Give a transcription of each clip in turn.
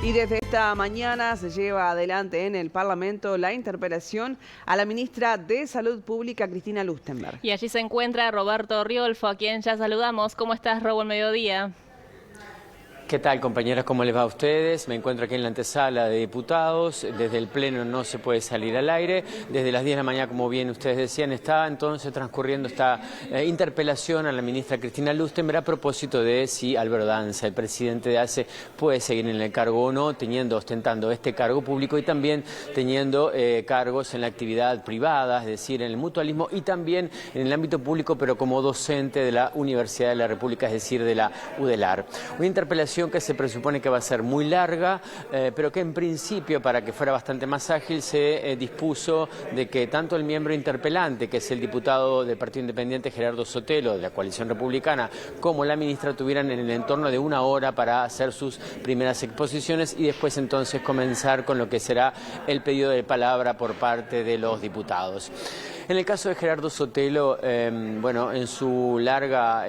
Y desde esta mañana se lleva adelante en el Parlamento la interpelación a la ministra de Salud Pública, Cristina Lustenberg. Y allí se encuentra Roberto Riolfo, a quien ya saludamos. ¿Cómo estás, Robo, el mediodía? ¿Qué tal, compañeras? ¿Cómo les va a ustedes? Me encuentro aquí en la antesala de diputados. Desde el Pleno no se puede salir al aire. Desde las 10 de la mañana, como bien ustedes decían, está entonces transcurriendo esta interpelación a la ministra Cristina Lustenberg a propósito de si Álvaro Danza, el presidente de ACE, puede seguir en el cargo o no, ostentando este cargo público y también teniendo cargos en la actividad privada, es decir, en el mutualismo y también en el ámbito público, pero como docente de la Universidad de la República, es decir, de la UDELAR. Una interpelación que se presupone que va a ser muy larga, pero que en principio, para que fuera bastante más ágil, se dispuso de que tanto el miembro interpelante, que es el diputado del Partido Independiente Gerardo Sotelo, de la Coalición Republicana, como la ministra tuvieran en el entorno de 1 hora para hacer sus primeras exposiciones y después entonces comenzar con lo que será el pedido de palabra por parte de los diputados. En el caso de Gerardo Sotelo, bueno, en su larga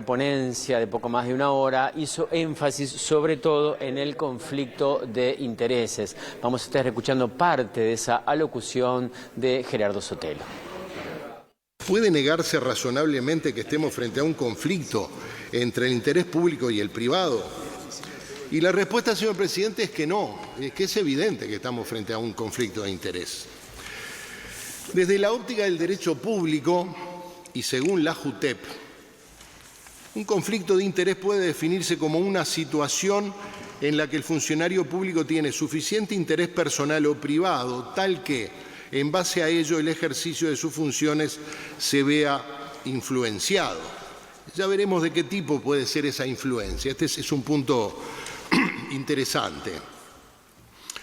ponencia de poco más de 1 hora, hizo énfasis sobre todo en el conflicto de intereses. Vamos a estar escuchando parte de esa alocución de Gerardo Sotelo. ¿Puede negarse razonablemente que estemos frente a un conflicto entre el interés público y el privado? Y la respuesta, señor presidente, es que no, es que es evidente que estamos frente a un conflicto de interés. Desde la óptica del derecho público y según la JUTEP, un conflicto de interés puede definirse como una situación en la que el funcionario público tiene suficiente interés personal o privado, tal que, en base a ello, el ejercicio de sus funciones se vea influenciado. Ya veremos de qué tipo puede ser esa influencia. Este es un punto interesante,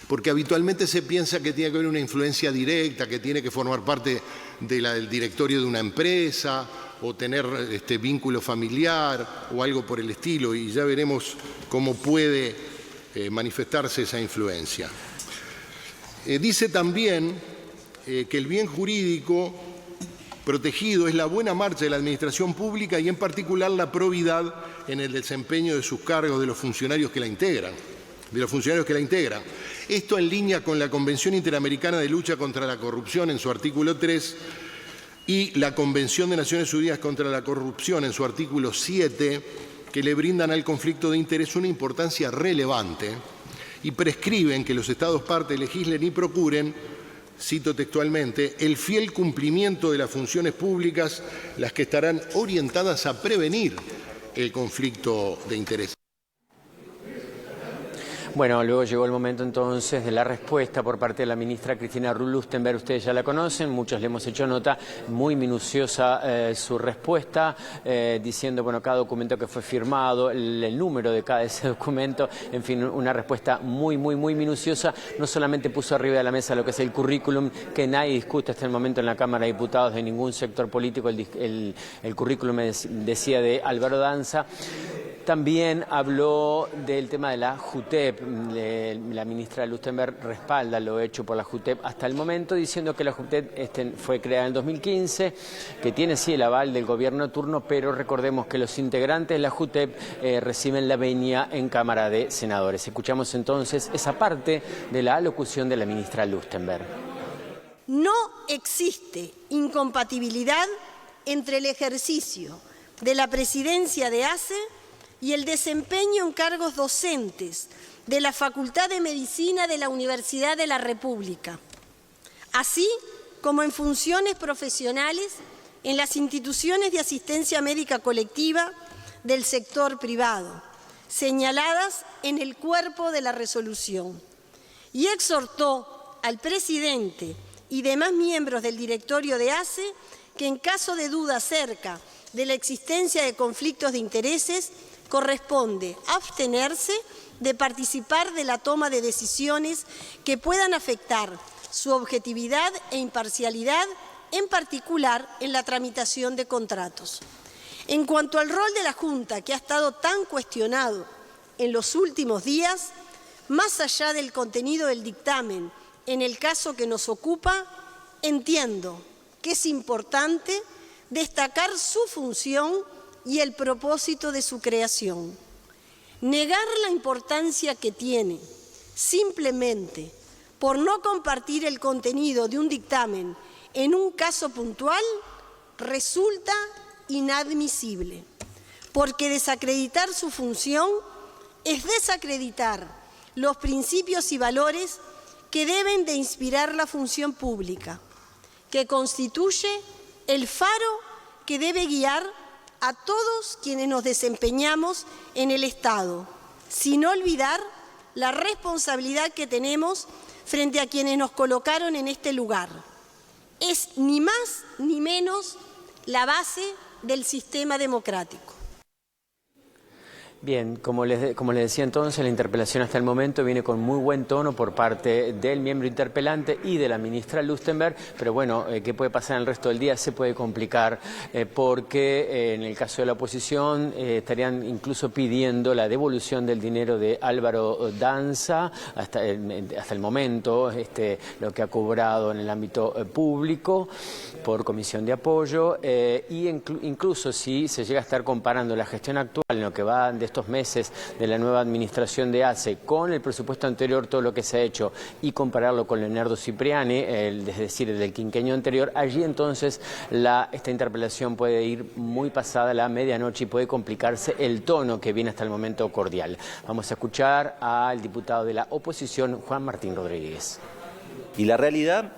porque habitualmente se piensa que tiene que haber una influencia directa, que tiene que formar parte del directorio de una empresa o tener vínculo familiar o algo por el estilo, y ya veremos cómo puede manifestarse esa influencia. Dice también que el bien jurídico protegido es la buena marcha de la administración pública y en particular la probidad en el desempeño de sus cargos de los funcionarios que la integran. Esto en línea con la Convención Interamericana de Lucha contra la Corrupción en su artículo 3 y la Convención de Naciones Unidas contra la Corrupción en su artículo 7, que le brindan al conflicto de interés una importancia relevante y prescriben que los Estados partes legislen y procuren, cito textualmente, el fiel cumplimiento de las funciones públicas, las que estarán orientadas a prevenir el conflicto de interés. Bueno, luego llegó el momento entonces de la respuesta por parte de la ministra Cristina Lustenberg. Ustedes ya la conocen, muchos le hemos hecho nota, muy minuciosa su respuesta, diciendo, bueno, cada documento que fue firmado, el número de cada ese documento, en fin, una respuesta muy minuciosa. No solamente puso arriba de la mesa lo que es el currículum, que nadie discute hasta el momento en la Cámara de Diputados de ningún sector político, el currículum decía de Álvaro Danza. También habló del tema de la JUTEP. La ministra Lustenberg respalda lo hecho por la JUTEP hasta el momento, diciendo que la JUTEP fue creada en el 2015, que tiene sí el aval del gobierno de turno, pero recordemos que los integrantes de la JUTEP reciben la venia en Cámara de Senadores. Escuchamos entonces esa parte de la alocución de la ministra Lustenberg. No existe incompatibilidad entre el ejercicio de la presidencia de ACE y el desempeño en cargos docentes de la Facultad de Medicina de la Universidad de la República, así como en funciones profesionales en las instituciones de asistencia médica colectiva del sector privado, señaladas en el cuerpo de la resolución, y exhortó al presidente y demás miembros del directorio de ACE que, en caso de duda acerca de la existencia de conflictos de intereses, corresponde abstenerse de participar de la toma de decisiones que puedan afectar su objetividad e imparcialidad, en particular en la tramitación de contratos. En cuanto al rol de la Junta, que ha estado tan cuestionado en los últimos días, más allá del contenido del dictamen, en el caso que nos ocupa, entiendo que es importante destacar su función y el propósito de su creación. Negar la importancia que tiene simplemente por no compartir el contenido de un dictamen en un caso puntual resulta inadmisible, porque desacreditar su función es desacreditar los principios y valores que deben de inspirar la función pública, que constituye el faro que debe guiar a todos quienes nos desempeñamos en el Estado, sin olvidar la responsabilidad que tenemos frente a quienes nos colocaron en este lugar. Es ni más ni menos la base del sistema democrático. Bien, como les decía entonces, la interpelación hasta el momento viene con muy buen tono por parte del miembro interpelante y de la ministra Lustenberg, pero bueno, ¿qué puede pasar en el resto del día? Se puede complicar porque en el caso de la oposición estarían incluso pidiendo la devolución del dinero de Álvaro Danza hasta el momento, lo que ha cobrado en el ámbito público por comisión de apoyo y incluso si se llega a estar comparando la gestión actual en lo que va de estos meses de la nueva administración de ACE con el presupuesto anterior, todo lo que se ha hecho, y compararlo con Leonardo Cipriani, es decir, del quinquenio anterior, allí entonces esta interpelación puede ir muy pasada la medianoche y puede complicarse el tono que viene hasta el momento cordial. Vamos a escuchar al diputado de la oposición, Juan Martín Rodríguez. Y la realidad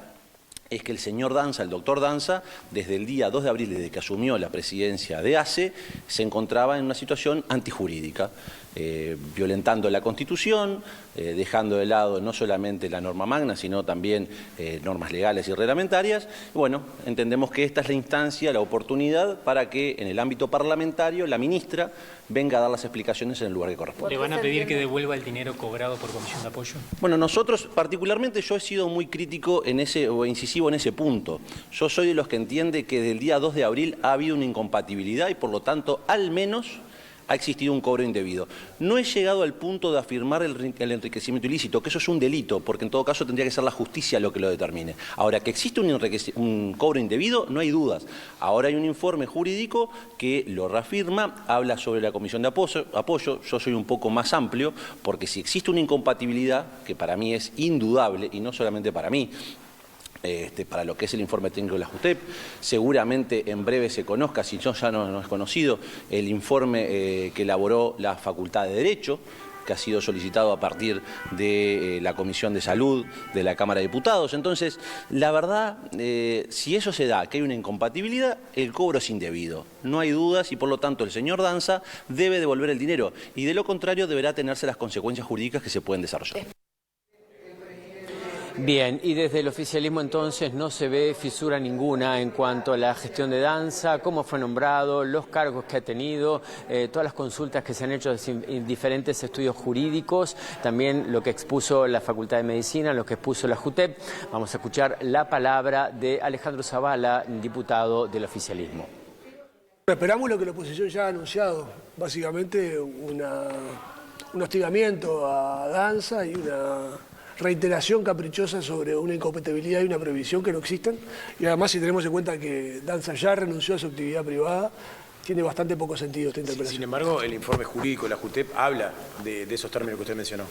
es que el señor Danza, el doctor Danza, desde el día 2 de abril, desde que asumió la presidencia de ACE, se encontraba en una situación antijurídica, violentando la Constitución, dejando de lado no solamente la norma magna, sino también normas legales y reglamentarias. Bueno, entendemos que esta es la instancia, la oportunidad para que en el ámbito parlamentario la ministra venga a dar las explicaciones en el lugar que corresponde. ¿Le van a pedir que devuelva el dinero cobrado por comisión de apoyo? Bueno, nosotros, particularmente yo he sido muy crítico o incisivo en ese punto. Yo soy de los que entiende que desde el día 2 de abril ha habido una incompatibilidad y por lo tanto, al menos, ha existido un cobro indebido. No he llegado al punto de afirmar el enriquecimiento ilícito, que eso es un delito, porque en todo caso tendría que ser la justicia lo que lo determine. Ahora, que existe un cobro indebido, no hay dudas. Ahora hay un informe jurídico que lo reafirma, habla sobre la comisión de apoyo. Yo soy un poco más amplio, porque si existe una incompatibilidad, que para mí es indudable, y no solamente para mí, para lo que es el informe técnico de la JUTEP, seguramente en breve se conozca, si yo ya no es conocido, el informe que elaboró la Facultad de Derecho, que ha sido solicitado a partir de la Comisión de Salud de la Cámara de Diputados. Entonces, la verdad, si eso se da, que hay una incompatibilidad, el cobro es indebido. No hay dudas y por lo tanto el señor Danza debe devolver el dinero y de lo contrario deberá tenerse las consecuencias jurídicas que se pueden desarrollar. Bien, y desde el oficialismo entonces no se ve fisura ninguna en cuanto a la gestión de Danza, cómo fue nombrado, los cargos que ha tenido, todas las consultas que se han hecho en diferentes estudios jurídicos, también lo que expuso la Facultad de Medicina, lo que expuso la JUTEP. Vamos a escuchar la palabra de Alejandro Zavala, diputado del oficialismo. Esperamos lo que la oposición ya ha anunciado, básicamente un hostigamiento a Danza y una reiteración caprichosa sobre una incompatibilidad y una prohibición que no existen. Y además, si tenemos en cuenta que Danza ya renunció a su actividad privada, tiene bastante poco sentido esta interpelación. Sin embargo, el informe jurídico de la JUTEP habla de esos términos que usted mencionó.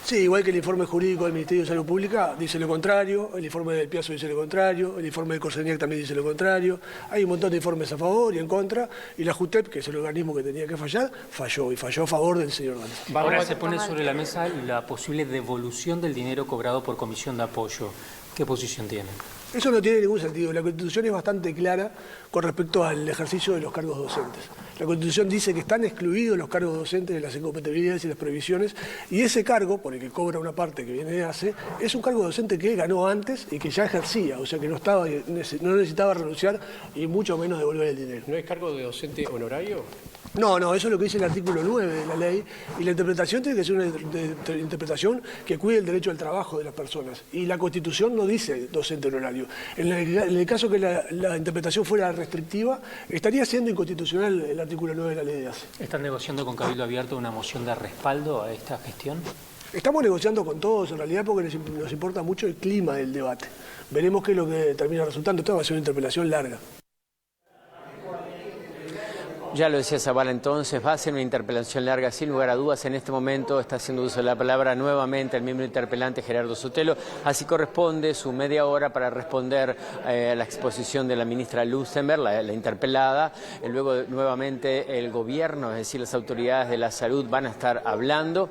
Sí, igual que el informe jurídico del Ministerio de Salud Pública dice lo contrario, el informe del Piazzo dice lo contrario, el informe del Corseniac también dice lo contrario, hay un montón de informes a favor y en contra, y la JUTEP, que es el organismo que tenía que fallar, falló, y falló a favor del señor Danza. Ahora se pone sobre la mesa la posible devolución del dinero cobrado por comisión de apoyo. ¿Qué posición tiene? Eso no tiene ningún sentido. La Constitución es bastante clara con respecto al ejercicio de los cargos docentes. La Constitución dice que están excluidos los cargos docentes de las incompatibilidades y las prohibiciones, y ese cargo, por el que cobra una parte que viene de ACE, es un cargo docente que él ganó antes y que ya ejercía, o sea que no necesitaba renunciar y mucho menos devolver el dinero. ¿No es cargo de docente honorario? No, eso es lo que dice el artículo 9 de la ley, y la interpretación tiene que ser una interpretación que cuide el derecho al trabajo de las personas, y la Constitución no dice docente honorario. En el caso que la interpretación fuera restrictiva, estaría siendo inconstitucional el artículo 9 de la ley de ACE. ¿Están negociando con Cabildo Abierto una moción de respaldo a esta gestión? Estamos negociando con todos, en realidad, porque nos importa mucho el clima del debate. Veremos qué es lo que termina resultando. Esta va a ser una interpelación larga. Ya lo decía Zavala, entonces va a ser una interpelación larga, sin lugar a dudas. En este momento está haciendo uso de la palabra nuevamente el miembro interpelante Gerardo Sotelo. Así corresponde su media hora para responder a la exposición de la ministra Lustenberg, la interpelada. Luego nuevamente el gobierno, es decir, las autoridades de la salud van a estar hablando.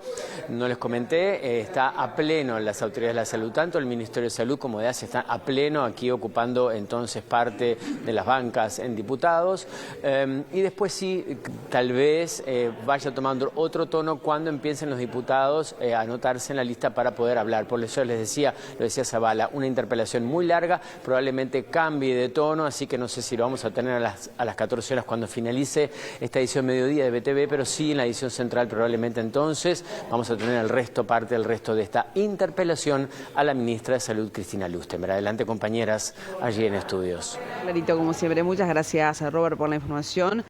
No les comenté, está a pleno las autoridades de la salud, tanto el Ministerio de Salud como de ACE están a pleno aquí ocupando entonces parte de las bancas en diputados. Y después sí, tal vez vaya tomando otro tono cuando empiecen los diputados a anotarse en la lista para poder hablar. Por eso les decía, lo decía Zavala, una interpelación muy larga, probablemente cambie de tono, así que no sé si lo vamos a tener a las 14 horas cuando finalice esta edición mediodía de BTV, pero sí en la edición central probablemente entonces vamos a tener parte del resto de esta interpelación a la ministra de Salud, Cristina Lustenberg. Adelante, compañeras, allí en estudios. Clarito, como siempre. Muchas gracias, Robert, por la información.